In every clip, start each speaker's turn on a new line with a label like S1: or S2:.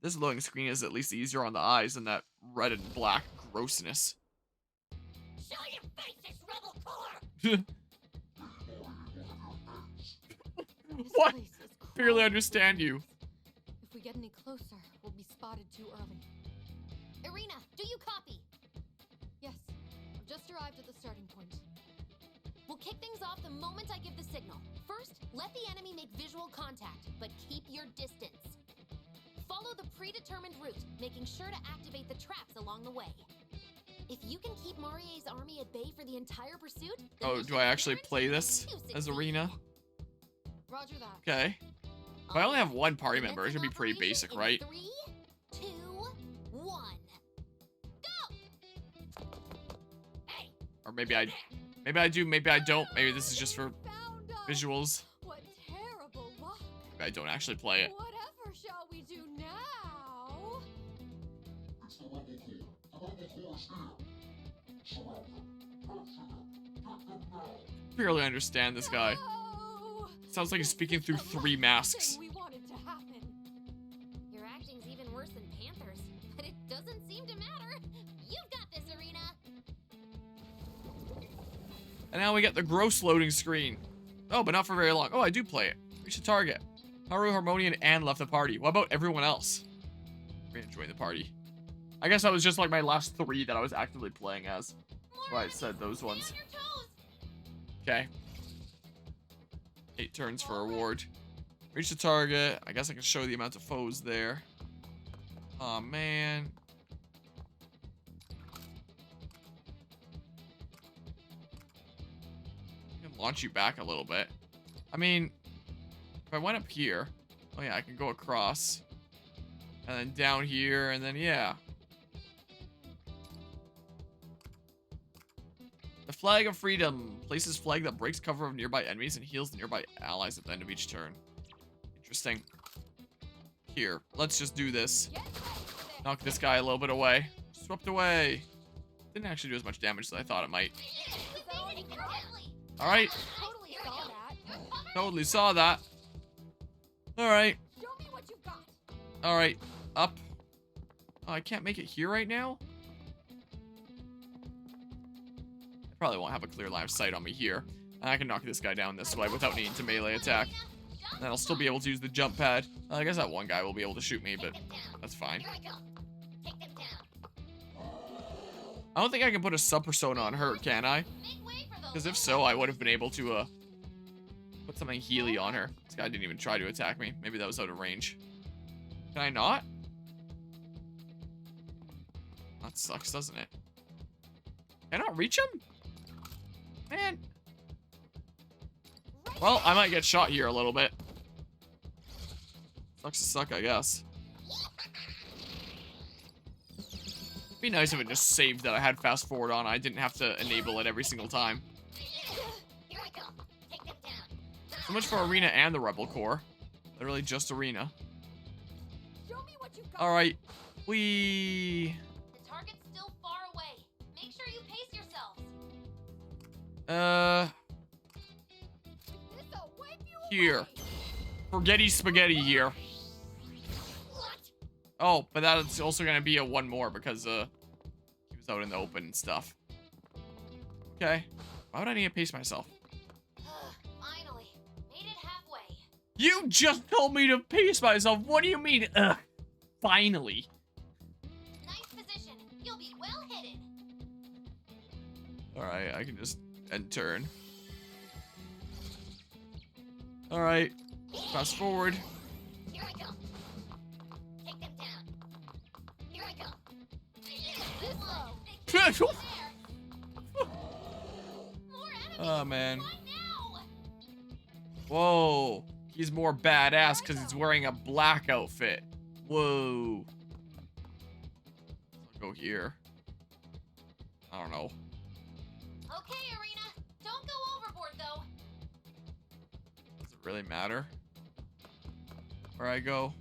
S1: This loading screen is at least easier on the eyes than that red and black grossness.
S2: Show your faces, rebel core!
S1: What? Barely understand you.
S3: If we get any closer, we'll be spotted too early.
S2: Irina, do you copy?
S3: Yes, I've just arrived at the starting point.
S2: We'll kick things off the moment I give the signal. First, let the enemy make visual contact, but keep your distance. Follow the predetermined route, making sure to activate the traps along the way. If you can keep Marie's army at bay for the entire pursuit...
S1: Oh, do I actually play this as Arena?
S3: Roger that.
S1: Okay. If I only have one party member, it should be pretty basic, right?
S2: 3, 2, 1. Go! Hey!
S1: Or maybe I do, maybe I don't. Maybe this is just for visuals.
S3: What terrible luck.
S1: Maybe I don't actually play it.
S3: Whatever shall we do now?
S1: Barely understand this guy.
S3: Oh,
S1: Sounds like he's speaking through
S3: the
S1: 3
S3: last
S1: masks.
S3: thing we wanted to happen.
S2: Your acting's even worse than Panther's, but it doesn't seem to matter. You've got this, Arena.
S1: And now we get the gross loading screen. Oh, but not for very long. Oh, I do play it. Reach the target. Haru, Harmonian, and left the party. What about everyone else? Rena joined the party. I guess that was just like my last 3 that I was actively playing as. That's why I said those ones.
S2: Stay on your toes.
S1: Okay. 8 turns for a ward. Reach the target. I guess I can show the amount of foes there. Aw, man. I can launch you back a little bit. I mean, if I went up here... Oh yeah, I can go across. And then down here, and then yeah. The Flag of Freedom places flag that breaks cover of nearby enemies and heals the nearby allies at the end of each turn. Interesting. Here, let's just do this. Knock this guy a little bit away. Swept away. Didn't actually do as much damage as I thought it might. Alright.
S3: Totally saw that.
S1: Totally saw that. Alright.
S3: Show me what you got.
S1: Alright. Up. Oh, I can't make it here right now? I probably won't have a clear line of sight on me here. And I can knock this guy down this way without needing to melee attack. And I'll still be able to use the jump pad. I guess that one guy will be able to shoot me, but that's fine. I don't think I can put a sub-persona on her, can I? Because if so, I would have been able to put something Healy on her. This guy didn't even try to attack me. Maybe that was out of range. Can I not? That sucks, doesn't it? Can I not reach him? Man. Well, I might get shot here a little bit. Sucks to suck, I guess. It'd be nice if it just saved that I had fast forward on. I didn't have to enable it every single time. So much for Arena and the Rebel Corps. Literally just Arena.
S3: Show me what you got.
S1: Alright. We...
S2: The target's still far away. Make sure you pace yourselves.
S3: This'll wipe you
S1: Here.
S3: away.
S1: Forgetty spaghetti here.
S2: What?
S1: Oh, but that's also gonna be a one more because, he was out in the open and stuff. Okay. Why would I need to pace myself?
S2: Finally. Made it halfway.
S1: You just told me to pace myself. What do you mean, finally?
S2: Nice position. You'll be well hidden.
S1: Alright, I can just end turn. Alright. Fast forward.
S2: Here I go. Take them down. Here I go.
S3: This low.
S2: More enemies.
S1: Oh, man.
S2: Why now?
S1: Whoa. He's more badass because he's wearing a black outfit. Whoa. I'll go here. I don't know.
S2: Okay, Arena. Don't go overboard, though.
S1: Does it really matter where I go?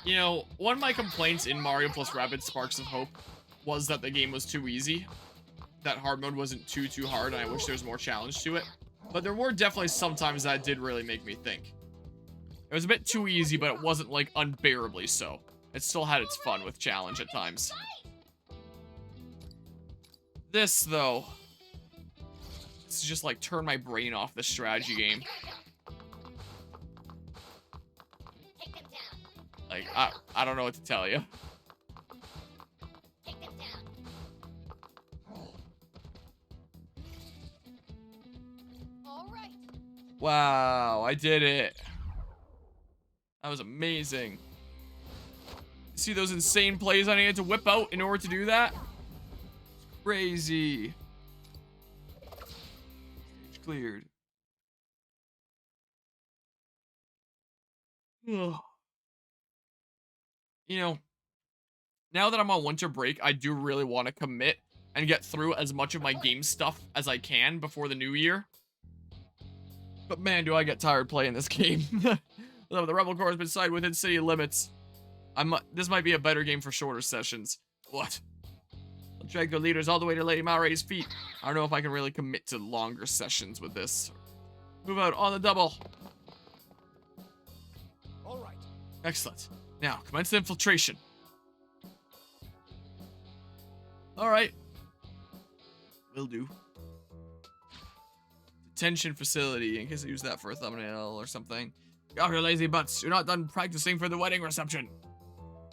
S1: You know, one of my complaints in Mario plus Rabbids Sparks of Hope was that the game was too easy. that hard mode wasn't too hard, and I wish there was more challenge to it. But there were definitely some times that did really make me think. It was a bit too easy, but it wasn't, like, unbearably so. It still had its fun with challenge at times. This, though... This is just, like, turn my brain off the strategy game. Like, I don't know what to tell you. Wow, I did it. That was amazing. See those insane plays I needed to whip out in order to do that? It's crazy. Stage cleared. Ugh. You know, now that I'm on winter break, I do really want to commit and get through as much of my game stuff as I can before the new year. But man, do I get tired playing this game. The Rebel Corps has been signed within city limits. This might be a better game for shorter sessions. What? I'll drag the leaders all the way to Lady Malray's feet. I don't know if I can really commit to longer sessions with this. Move out on the double.
S4: All right.
S1: Excellent. Now, commence the infiltration. Alright. Will do. Detention facility, in case I use that for a thumbnail or something. Got your lazy butts. You're not done practicing for the wedding reception.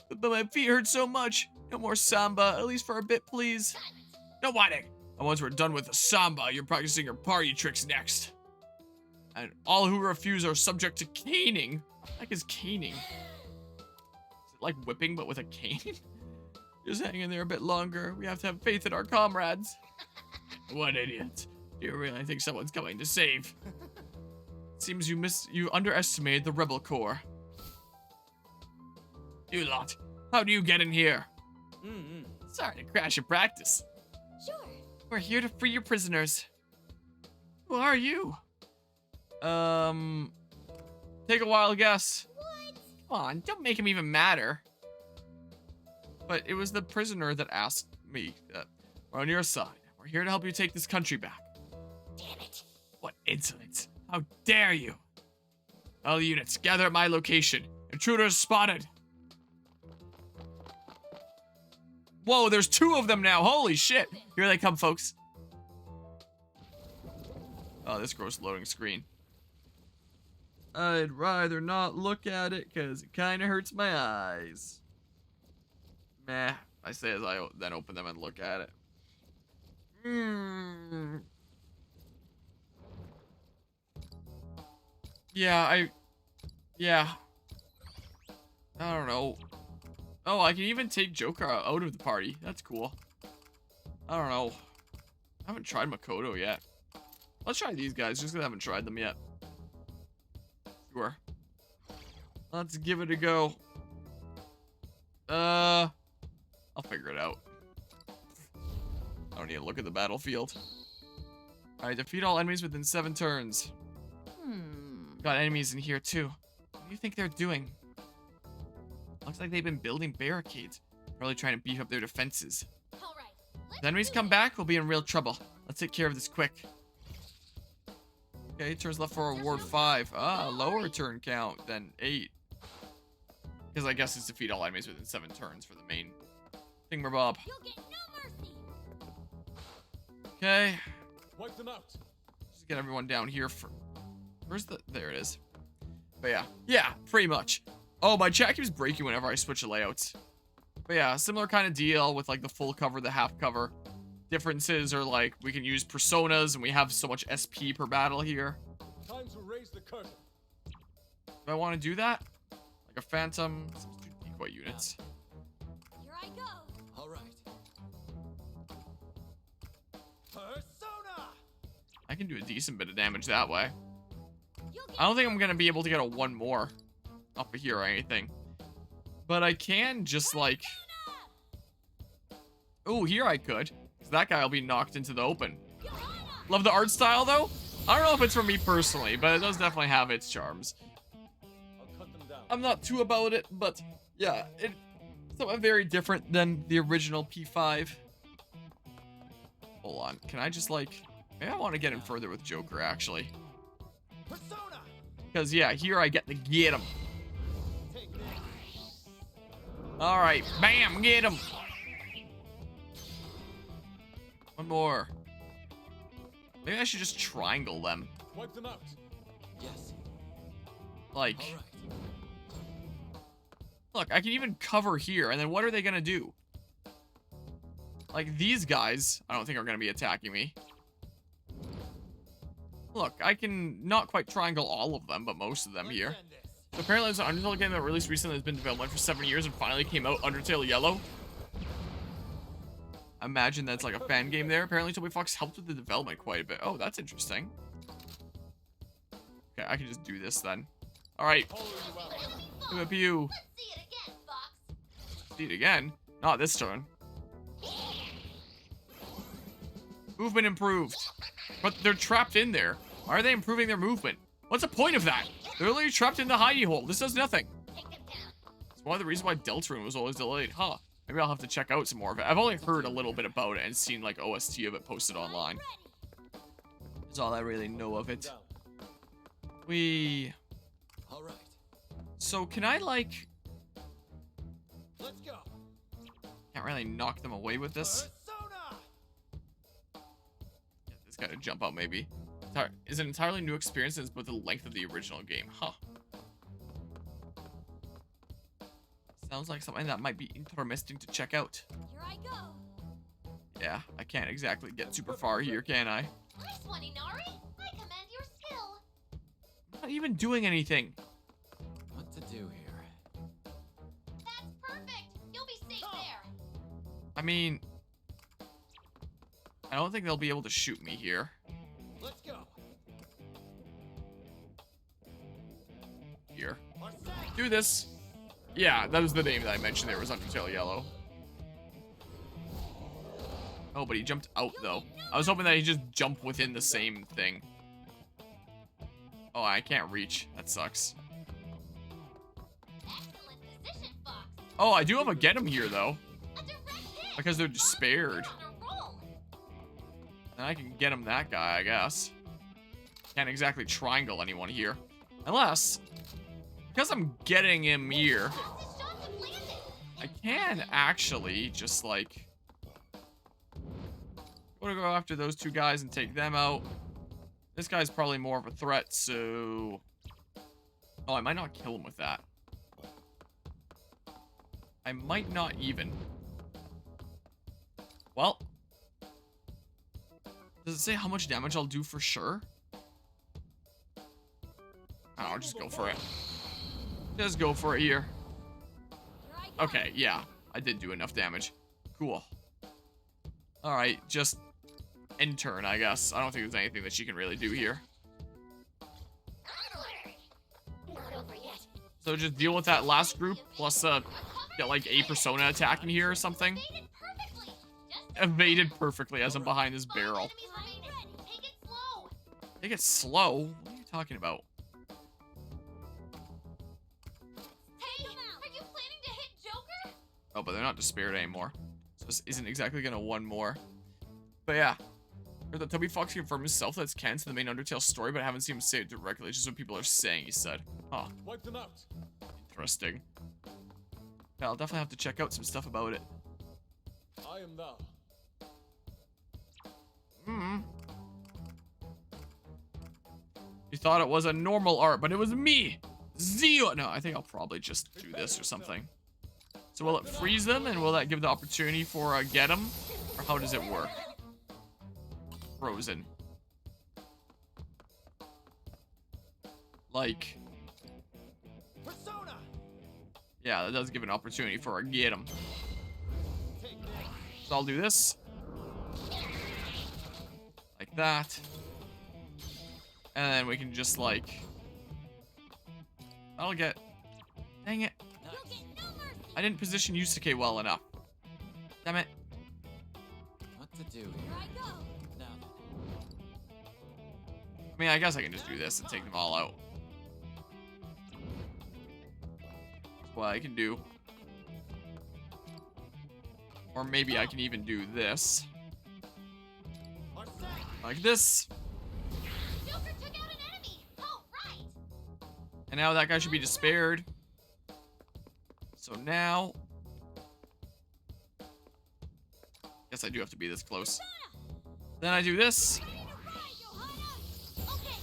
S1: But my feet hurt so much. No more samba, at least for a bit, please. No whining. And once we're done with the samba, you're practicing your party tricks next. And all who refuse are subject to caning. What the heck is caning? Is it like whipping, but with a cane? Just hang in there a bit longer. We have to have faith in our comrades. What idiot. Do you really think someone's coming to save? Seems you underestimated the Rebel Corps. You lot, how do you get in here? Sorry to crash your practice.
S2: Sure.
S1: We're here to free your prisoners. Who are you? Take a wild guess.
S2: What?
S1: Come on, don't make him even madder. But it was the prisoner that asked me. We're on your side. We're here to help you take this country back.
S2: Damn it.
S1: What insolence. How dare you? All units, gather at my location. Intruders spotted. Whoa, there's 2 of them now. Holy shit. Here they come, folks. Oh, this gross loading screen. I'd rather not look at it because it kind of hurts my eyes. Meh, I say as I then open them and look at it. Yeah, I don't know. Oh, I can even take Joker out of the party. That's cool. I don't know. I haven't tried Makoto yet. Let's try these guys, just because I haven't tried them yet. Sure. Let's give it a go. I'll figure it out. I don't need to look at the battlefield. Alright, defeat all enemies within 7 turns. Got enemies in here too. What do you think they're doing? Looks like they've been building barricades. Probably trying to beef up their defenses.
S2: All right.
S1: If the enemies come back, we'll be in real trouble. Let's take care of this quick. Okay, turns left for reward 5. Ah, lower turn count than 8. Because I guess it's defeat all enemies within 7 turns for the main thingamabob.
S2: You'll get no mercy.
S1: Okay.
S4: Wipe them out.
S1: Just get everyone down here for... Where's the... There it is. But yeah. Yeah, pretty much. Oh, my chat keeps breaking whenever I switch layouts. But yeah, similar kind of deal with like the full cover, the half cover. Differences are like we can use personas and we have so much SP per battle here.
S4: Time to raise the curtain.
S1: Do I want to do that? Like a phantom, substitute decoy units.
S2: Here I go.
S4: All right. Persona.
S1: I can do a decent bit of damage that way.
S2: You'll get
S1: I don't think I'm gonna be able to get a 1 more up here or anything. But I can just like... Oh, here I could. So that guy will be knocked into the open. Love the art style though. I don't know if it's for me personally, but it does definitely have its charms.
S4: I'll cut them down.
S1: I'm not too about it, but yeah, it's somewhat very different than the original P5. Hold on. Can I just, like... Maybe I want to get him further with Joker, actually.
S4: Persona.
S1: Because, yeah, here I get to get him.
S4: Take this.
S1: Alright. Bam! Get him! One more. Maybe I should just triangle them.
S4: Wipe them out. Yes.
S1: Like...
S4: All right.
S1: Look, I can even cover here, and then what are they gonna do? Like, these guys, I don't think are gonna be attacking me. Look, I can not quite triangle all of them, but most of them
S4: Let's
S1: here.
S4: end this.
S1: So apparently there's an Undertale game that released recently that's been in development for 7 years and finally came out, Undertale Yellow. I imagine that's like a fan game there. Apparently Toby Fox helped with the development quite a bit. Oh, that's interesting. Okay, I can just do this then. Alright,
S4: Follow you out.
S2: Enemy
S1: give
S2: falls.
S1: it up you.
S2: Let's see it again, Fox.
S1: See it again. Not this turn. Movement improved. But they're trapped in there. Why are they improving their movement? What's the point of that? They're literally trapped in the hidey hole. This does nothing.
S2: Take them down.
S1: It's one of the reasons why Deltarune was always delayed. Huh. Maybe I'll have to check out some more of it. I've only heard a little bit about it and seen like OST of it posted online.
S2: Ready.
S1: That's all I really know of it.
S4: Down. All right.
S1: So can I like...
S4: Let's go.
S1: Can't really knock them away with this.
S4: Persona.
S1: Get this guy to jump out maybe. Is an entirely new experience and it's about the length of the original game. Huh. Sounds like something that might be interesting to check out.
S2: Here I go.
S1: Yeah, I can't exactly get super far here, can I?
S2: Nice one, Inari. I commend your skill.
S1: I'm not even doing anything.
S5: What to do here?
S2: That's perfect. You'll be safe there.
S1: I mean... I don't think they'll be able to shoot me here.
S4: Let's go.
S1: Here.
S4: Marseille.
S1: Do this. Yeah, that was the name that I mentioned there was Undertale Yellow. Oh, but he jumped out, though. I was hoping that he'd just jump within the same thing. Oh, I can't reach. That sucks.
S2: Excellent position, Fox.
S1: Oh, I do have a get him here, though.
S2: A direct hit.
S1: Because they're just spared.
S2: You're on a roll.
S1: And I can get him that guy, I guess. Can't exactly triangle anyone here. Unless... Because I'm getting him here,
S2: His shots have landed.
S1: I can actually just, like... I'm gonna go after those two guys and take them out. This guy's probably more of a threat, so... Oh, I might not kill him with that. I might not even. Well... Does it say how much damage I'll do for sure? I'll just go for it. Just go for it here.
S2: Here I go.
S1: Okay, yeah. I did do enough damage. Cool. Alright, just end turn, I guess. I don't think there's anything that she can really do here.
S2: Not over yet.
S1: So just deal with that last group, plus get like a persona attack in here or something.
S2: Evaded perfectly. Just
S1: Evaded perfectly as I'm behind this
S2: five
S1: barrel.
S2: enemies remaining. Take it slow.
S1: Take it slow? What are you talking about?
S2: Hey, are you planning to hit Joker?
S1: Oh, but they're not despaired anymore. So this isn't exactly gonna one more. But yeah. Heard that Toby Fox confirmed himself that it's canon to the main Undertale story, but I haven't seen him say it directly. It's just what people are saying, he said. Huh.
S4: Wipe them out.
S1: Interesting. Yeah, I'll definitely have to check out some stuff about it.
S4: I am thou.
S1: You thought it was a normal art, but it was me! Zeo! No, I think I'll probably just do this or something. So will it freeze them, and will that give the opportunity for a get 'em? Or how does it work? Frozen. Like...
S4: Persona.
S1: Yeah, that does give an opportunity for a get 'em.
S4: Take this.
S1: So I'll do this. Like that. And then we can just like... I'll get... Dang it.
S2: You'll get no mercy.
S1: I didn't position Yusuke well enough. Damn it.
S5: What to do
S2: Here
S5: here?
S2: I go.
S5: Now
S1: I mean, I guess I can just do this and take them all out. That's what I can do. Or maybe I can even do this. like this.
S2: Joker took out an enemy. Oh, right.
S1: And now that guy should be despaired. So now... Guess I do have to be this close. Then I do this.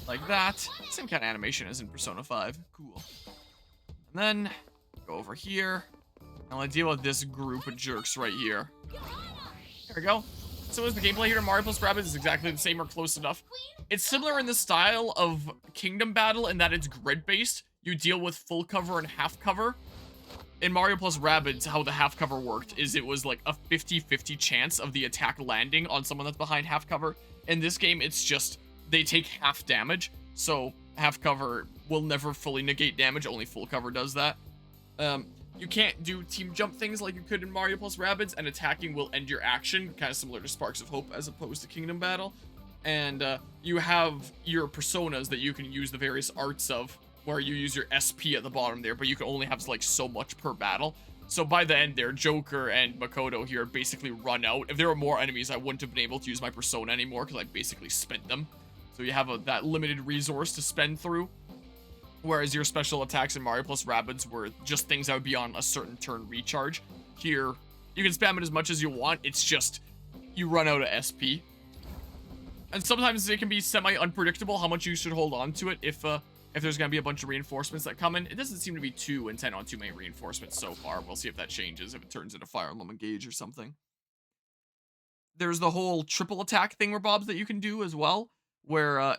S1: Like that. Same kind of animation as in Persona 5. Cool. And then go over here. And I'll deal with this group of jerks right here. There we go. So is the gameplay here in Mario Plus Rabbids is exactly the same or close enough. It's similar in the style of Kingdom Battle in that it's grid-based. You deal with full cover and half cover. In Mario Plus Rabbids, how the half cover worked is it was like a 50-50 chance of the attack landing on someone that's behind half cover. In this game, it's just they take half damage, so half cover will never fully negate damage, only full cover does that. You can't do team jump things like you could in Mario Plus Rabbids, and attacking will end your action, kind of similar to Sparks of Hope as opposed to Kingdom Battle. And you have your personas that you can use the various arts of, where you use your SP at the bottom there, but you can only have like so much per battle. So by the end there, Joker and Makoto here basically run out. If there were more enemies, I wouldn't have been able to use my persona anymore because I basically spent them. So you have that limited resource to spend through. Whereas your special attacks in Mario Plus Rabbids were just things that would be on a certain turn recharge. Here, you can spam it as much as you want. It's just, you run out of SP. And sometimes it can be semi-unpredictable how much you should hold on to it if there's going to be a bunch of reinforcements that come in. It doesn't seem to be too intent on too many reinforcements so far. We'll see if that changes, if it turns into Fire Emblem Engage or something. There's the whole triple attack thingamabobs that you can do as well, where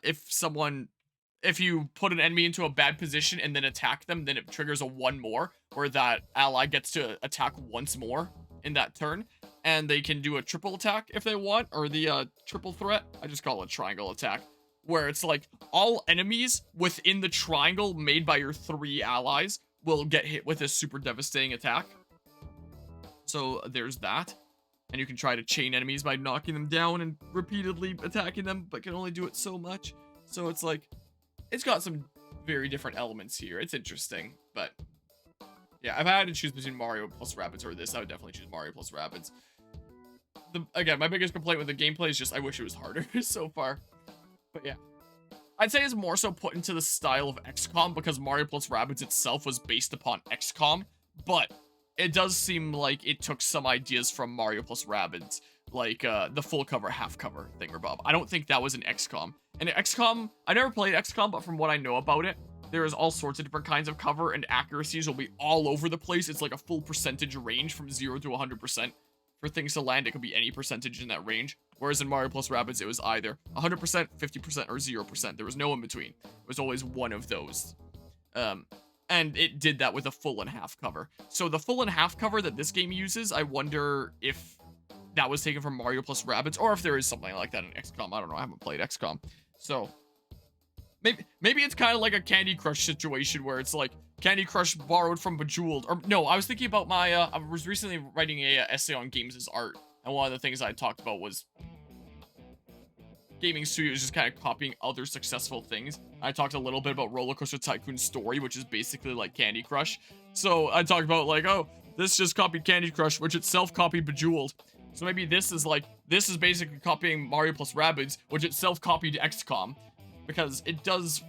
S1: if you put an enemy into a bad position and then attack them, then it triggers a one more, where that ally gets to attack once more in that turn. And they can do a triple attack if they want, or the triple threat. I just call it a triangle attack, where it's like all enemies within the triangle made by your 3 allies will get hit with a super devastating attack. So there's that. And you can try to chain enemies by knocking them down and repeatedly attacking them, but can only do it so much. So it's like, it's got some very different elements here. It's interesting, but yeah, if I had to choose between Mario Plus Rabbids or this, I would definitely choose Mario Plus Rabbids. Again, my biggest complaint with the gameplay is just I wish it was harder so far. But yeah, I'd say it's more so put into the style of XCOM because Mario Plus Rabbids itself was based upon XCOM, but it does seem like it took some ideas from Mario Plus Rabbids, like the full cover, half cover thingamabob. I don't think that was an XCOM. And XCOM, I never played XCOM, but from what I know about it, there is all sorts of different kinds of cover, and accuracies will be all over the place. It's like a full percentage range from 0 to 100%. For things to land, it could be any percentage in that range. Whereas in Mario Plus Rabbids, it was either 100%, 50%, or 0%. There was no in between. It was always one of those. And it did that with a full and half cover. So the full and half cover that this game uses, I wonder if that was taken from Mario Plus Rabbids, or if there is something like that in XCOM. I don't know. I haven't played XCOM. So maybe it's kind of like a Candy Crush situation where it's like Candy Crush borrowed from Bejeweled. Or no, I was thinking about my, I was recently writing a essay on games as art. And one of the things I talked about was gaming studios just kind of copying other successful things. I talked a little bit about Roller Coaster Tycoon Story, which is basically like Candy Crush. So I talked about like, oh, this just copied Candy Crush, which itself copied Bejeweled. So maybe this is basically copying Mario Plus Rabbids, which itself copied XCOM. Because it does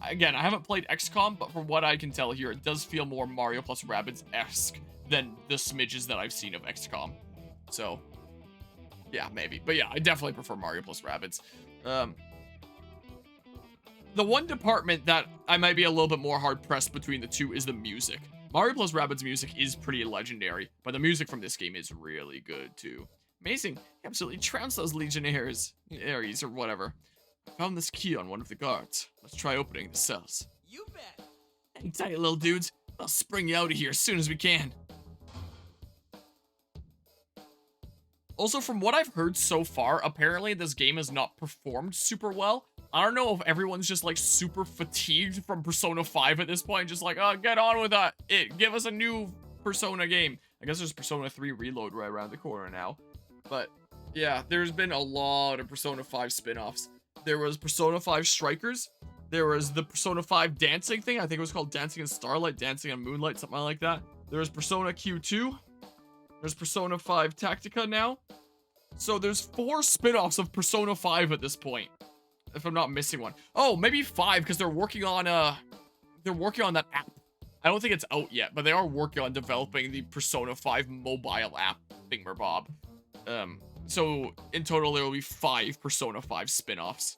S1: again, I haven't played XCOM, but from what I can tell here, it does feel more Mario Plus Rabbids-esque than the smidges that I've seen of XCOM. So, yeah, maybe. But yeah, I definitely prefer Mario Plus Rabbids. The one department that I might be a little bit more hard-pressed between the two is the music. Mario Plus Rabbids music is pretty legendary, but the music from this game is really good, too. Amazing. Absolutely trounced those Legionnaires. Ares, or whatever. I found this key on one of the guards. Let's try opening the cells.
S4: You bet.
S1: Hang tight, little dudes. I'll spring you out of here as soon as we can. Also, from what I've heard so far, apparently this game has not performed super well. I don't know if everyone's just like super fatigued from Persona 5 at this point. Just like, oh, get on with it. Give us a new Persona game. I guess there's Persona 3 Reload right around the corner now. But yeah, there's been a lot of Persona 5 spin-offs. There was Persona 5 Strikers. There was the Persona 5 dancing thing. I think it was called Dancing in Starlight, Dancing in Moonlight, something like that. There was Persona Q2. There's Persona 5 Tactica now. So there's 4 spin-offs of Persona 5 at this point, if I'm not missing one. Oh, maybe 5 because they're working on that app. I don't think it's out yet, but they are working on developing the Persona 5 mobile app thingamabob. So in total there will be 5 Persona 5 spin-offs.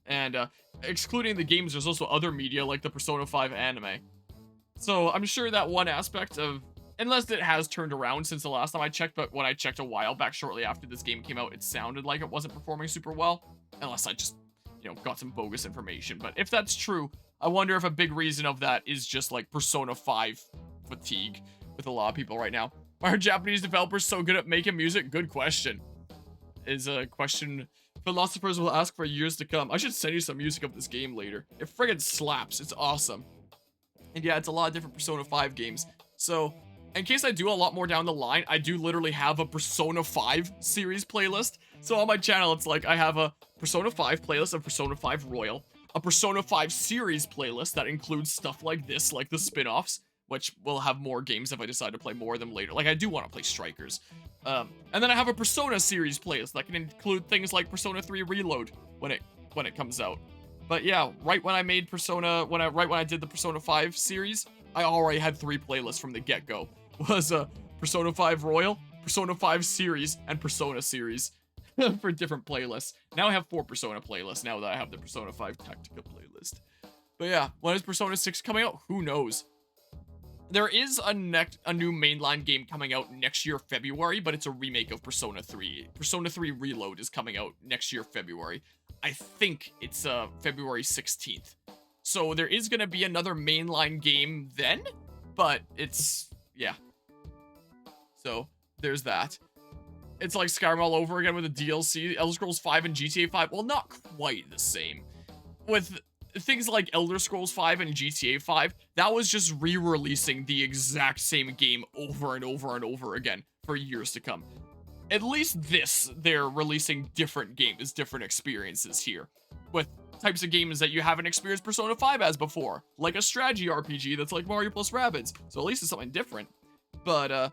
S1: And excluding the games, there's also other media like the Persona 5 anime. So I'm sure that one aspect of, unless it has turned around since the last time I checked, but when I checked a while back shortly after this game came out, it sounded like it wasn't performing super well. Unless I just, you know, got some bogus information. But if that's true, I wonder if a big reason of that is just like Persona 5 fatigue with a lot of people right now. Why are Japanese developers so good at making music? Good question. Is a question philosophers will ask for years to come. I should send you some music of this game later. It friggin' slaps. It's awesome. And yeah, it's a lot of different Persona 5 games. So, in case I do a lot more down the line, I do literally have a Persona 5 series playlist. So on my channel, it's like I have a Persona 5 playlist of Persona 5 Royal, a Persona 5 series playlist that includes stuff like this, like the spin-offs, which will have more games if I decide to play more of them later. Like, I do want to play Strikers. And then I have a Persona series playlist that can include things like Persona 3 Reload when it comes out. But yeah, right when I made Persona, right when I did the Persona 5 series, I already had 3 playlists from the get-go. Was Persona 5 Royal, Persona 5 series, and Persona series for different playlists. Now I have 4 Persona playlists now that I have the Persona 5 Tactica playlist. But yeah, when is Persona 6 coming out? Who knows? There is a new mainline game coming out next year, February, but it's a remake of Persona 3. Persona 3 Reload is coming out next year, February. I think it's February 16th. So there is going to be another mainline game then, but it's, yeah. So there's that. It's like Skyrim all over again with the DLC, Elder Scrolls 5 and GTA 5. Well, not quite the same. With things like Elder Scrolls 5 and GTA 5, that was just re-releasing the exact same game over and over and over again for years to come. At least this, they're releasing different games, different experiences here, with types of games that you haven't experienced Persona 5 as before, like a strategy RPG that's like Mario plus Rabbids, so at least it's something different. But,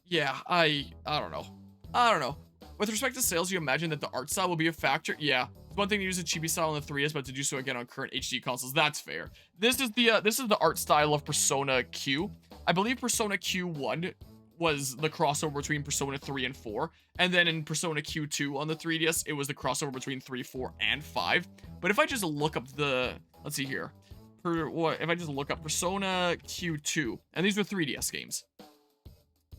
S1: yeah, I don't know. With respect to sales, you imagine that the art style will be a factor? Yeah. It's one thing to use a chibi style on the 3DS, but to do so again on current HD consoles, that's fair. This is the art style of Persona Q. I believe Persona Q1 was the crossover between Persona 3 and 4, and then in Persona Q2 on the 3DS, it was the crossover between 3, 4, and 5. But if I just look up the, let's see here, if I just look up Persona Q2, and these were 3DS games.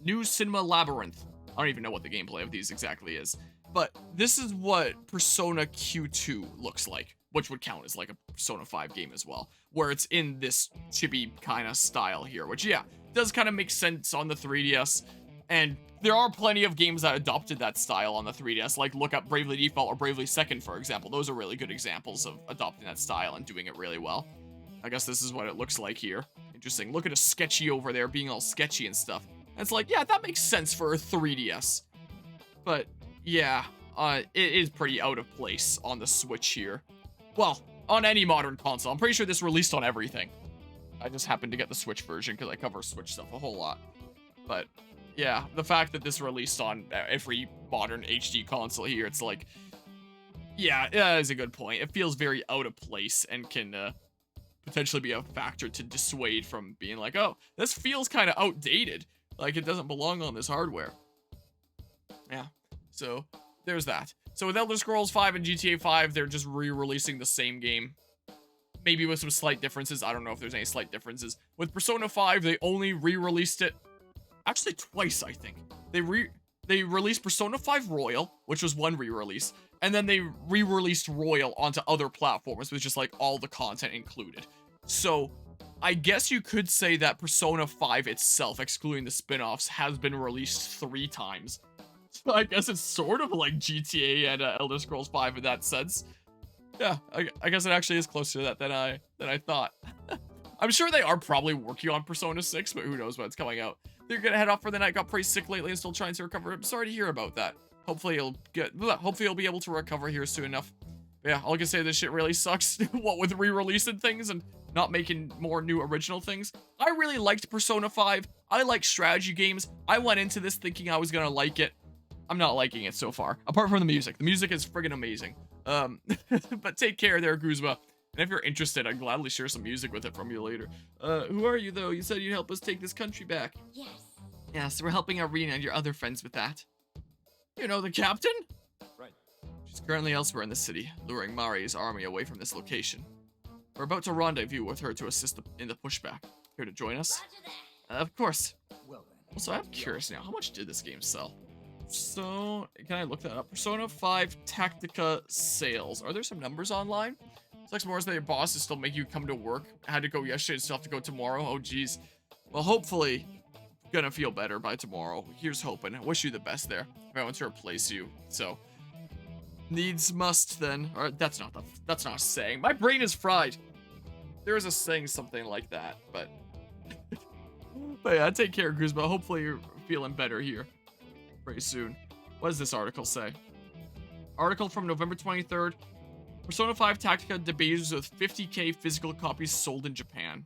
S1: New Cinema Labyrinth. I don't even know what the gameplay of these exactly is. But this is what Persona Q2 looks like, which would count as like a Persona 5 game as well, where it's in this chibi kind of style here, which, yeah, does kind of make sense on the 3DS. And there are plenty of games that adopted that style on the 3DS, like look up Bravely Default or Bravely Second, for example. Those are really good examples of adopting that style and doing it really well. I guess this is what it looks like here. Interesting. Look at a sketchy over there being all sketchy and stuff. And it's like, yeah, that makes sense for a 3DS. But yeah, it is pretty out of place on the Switch here. Well, on any modern console. I'm pretty sure this released on everything. I just happened to get the Switch version because I cover Switch stuff a whole lot. But yeah, the fact that this released on every modern HD console here, it's like, yeah, that is a good point. It feels very out of place and can potentially be a factor to dissuade from being like, oh, this feels kind of outdated. Like, it doesn't belong on this hardware. Yeah, so there's that. So with Elder Scrolls 5 and GTA 5, they're just re-releasing the same game. Maybe with some slight differences. I don't know if there's any slight differences. With Persona 5, they only re-released it, actually twice, I think. They released Persona 5 Royal, which was one re-release, and then they re-released Royal onto other platforms with just like all the content included. So I guess you could say that Persona 5 itself, excluding the spin-offs, has been released 3 times. So I guess it's sort of like GTA and Elder Scrolls 5 in that sense. Yeah, I guess it actually is closer to that than I thought. I'm sure they are probably working on Persona 6, but who knows when it's coming out. They're gonna head off for the night, got pretty sick lately and still trying to recover. I'm sorry to hear about that. Hopefully you'll be able to recover here soon enough. But yeah, all I can say, this shit really sucks. What with re-releasing things and not making more new original things. I really liked Persona 5. I like strategy games. I went into this thinking I was gonna like it. I'm not liking it so far. Apart from the music. The music is friggin' amazing. But take care there, Guzma. And if you're interested, I'd gladly share some music with it from you later. Who are you, though? You said you'd help us take this country back.
S2: Yes.
S1: Yes, we're helping Irina and your other friends with that. You know the captain?
S4: Right.
S1: She's currently elsewhere in the city, luring Mari's army away from this location. We're about to rendezvous with her to assist in the pushback. Here to join us? Of course.
S4: Well then.
S1: Also, I'm curious now, how much did this game sell? So, can I look that up? Persona 5 Tactica sales. Are there some numbers online? Sucks more is that your bosses still make you come to work. I had to go yesterday and still have to go tomorrow. Oh, geez. Well, hopefully, gonna feel better by tomorrow. Here's hoping. I wish you the best there. I want to replace you. So, needs must then. Or that's not a saying. My brain is fried. There is a saying something like that, but but yeah, take care, Guzma. Hopefully you're feeling better here pretty soon. What does this article say? Article from November 23rd. Persona 5 Tactica debuts with 50k physical copies sold in Japan.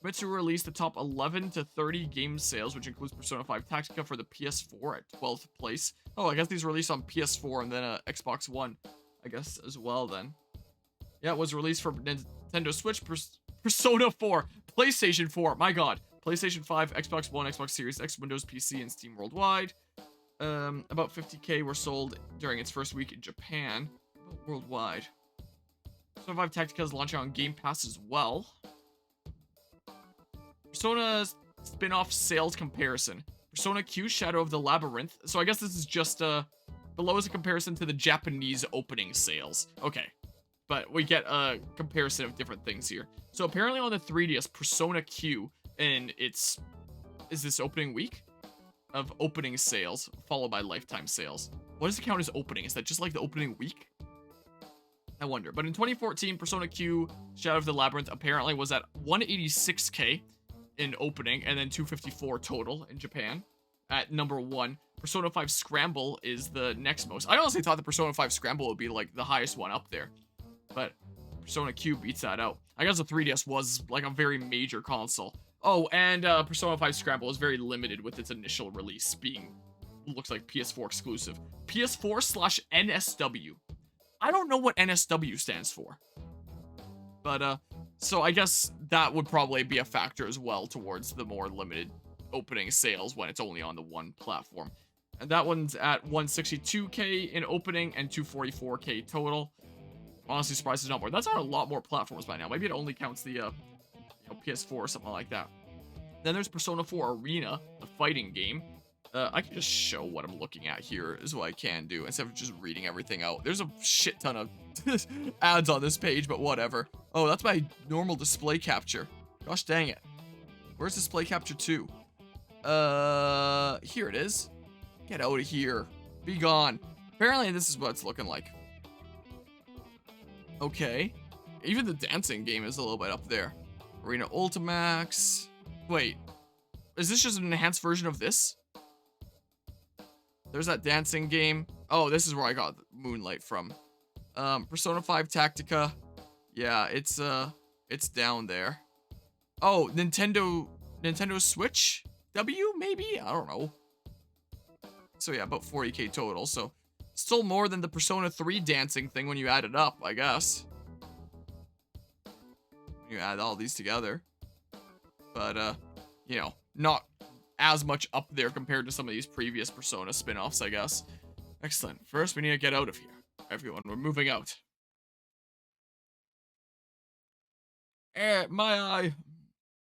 S1: Mitsu released the top 11 to 30 game sales, which includes Persona 5 Tactica for the PS4 at 12th place. Oh, I guess these released on PS4 and then Xbox One, I guess, as well then. Yeah, it was released for Nintendo Switch, Persona 4, PlayStation 4, my god, PlayStation 5, Xbox One, Xbox Series X, Windows PC, and Steam worldwide. About 50k were sold during its first week in Japan. Worldwide. Persona 5 Tactica is launching on Game Pass as well. Persona spin-off sales comparison. Persona Q Shadow of the Labyrinth. So I guess this is just below is a comparison to the Japanese opening sales. Okay. But we get a comparison of different things here. So apparently on the 3DS, Persona Q, and is this opening week of opening sales, followed by lifetime sales. What does it count as opening? Is that just like the opening week? I wonder. But in 2014, Persona Q Shadow of the Labyrinth apparently was at 186k in opening, and then 254 total in Japan at number 1. Persona 5 Scramble is the next most. I honestly thought the Persona 5 Scramble would be like the highest one up there, but Persona Q beats that out. I guess the 3DS was like a very major console. Oh, and Persona 5 Scramble is very limited with its initial release being, looks like PS4 exclusive. PS4/NSW. I don't know what NSW stands for. But, so I guess that would probably be a factor as well towards the more limited opening sales when it's only on the one platform. And that one's at 162k in opening and 244k total. Honestly, surprised it's not more. That's on a lot more platforms by now. Maybe it only counts the PS4 or something like that. Then there's Persona 4 Arena, the fighting game. I can just show what I'm looking at here is what I can do instead of just reading everything out. There's a shit ton of ads on this page, but whatever. Oh, that's my normal display capture. Gosh dang it. Where's display capture 2? Here it is. Get out of here. Be gone. Apparently this is what it's looking like. Okay. Even the dancing game is a little bit up there. Arena Ultimax. Wait. Is this just an enhanced version of this? There's that dancing game. Oh, this is where I got Moonlight from. Persona 5 Tactica. Yeah, it's down there. Oh, Nintendo Switch W, maybe? I don't know. So yeah, about 40k total. So still more than the Persona 3 dancing thing when you add it up, I guess. You add all these together. But, you know, not as much up there compared to some of these previous Persona spin-offs, I guess. Excellent. First, we need to get out of here. Everyone, we're moving out. My eye.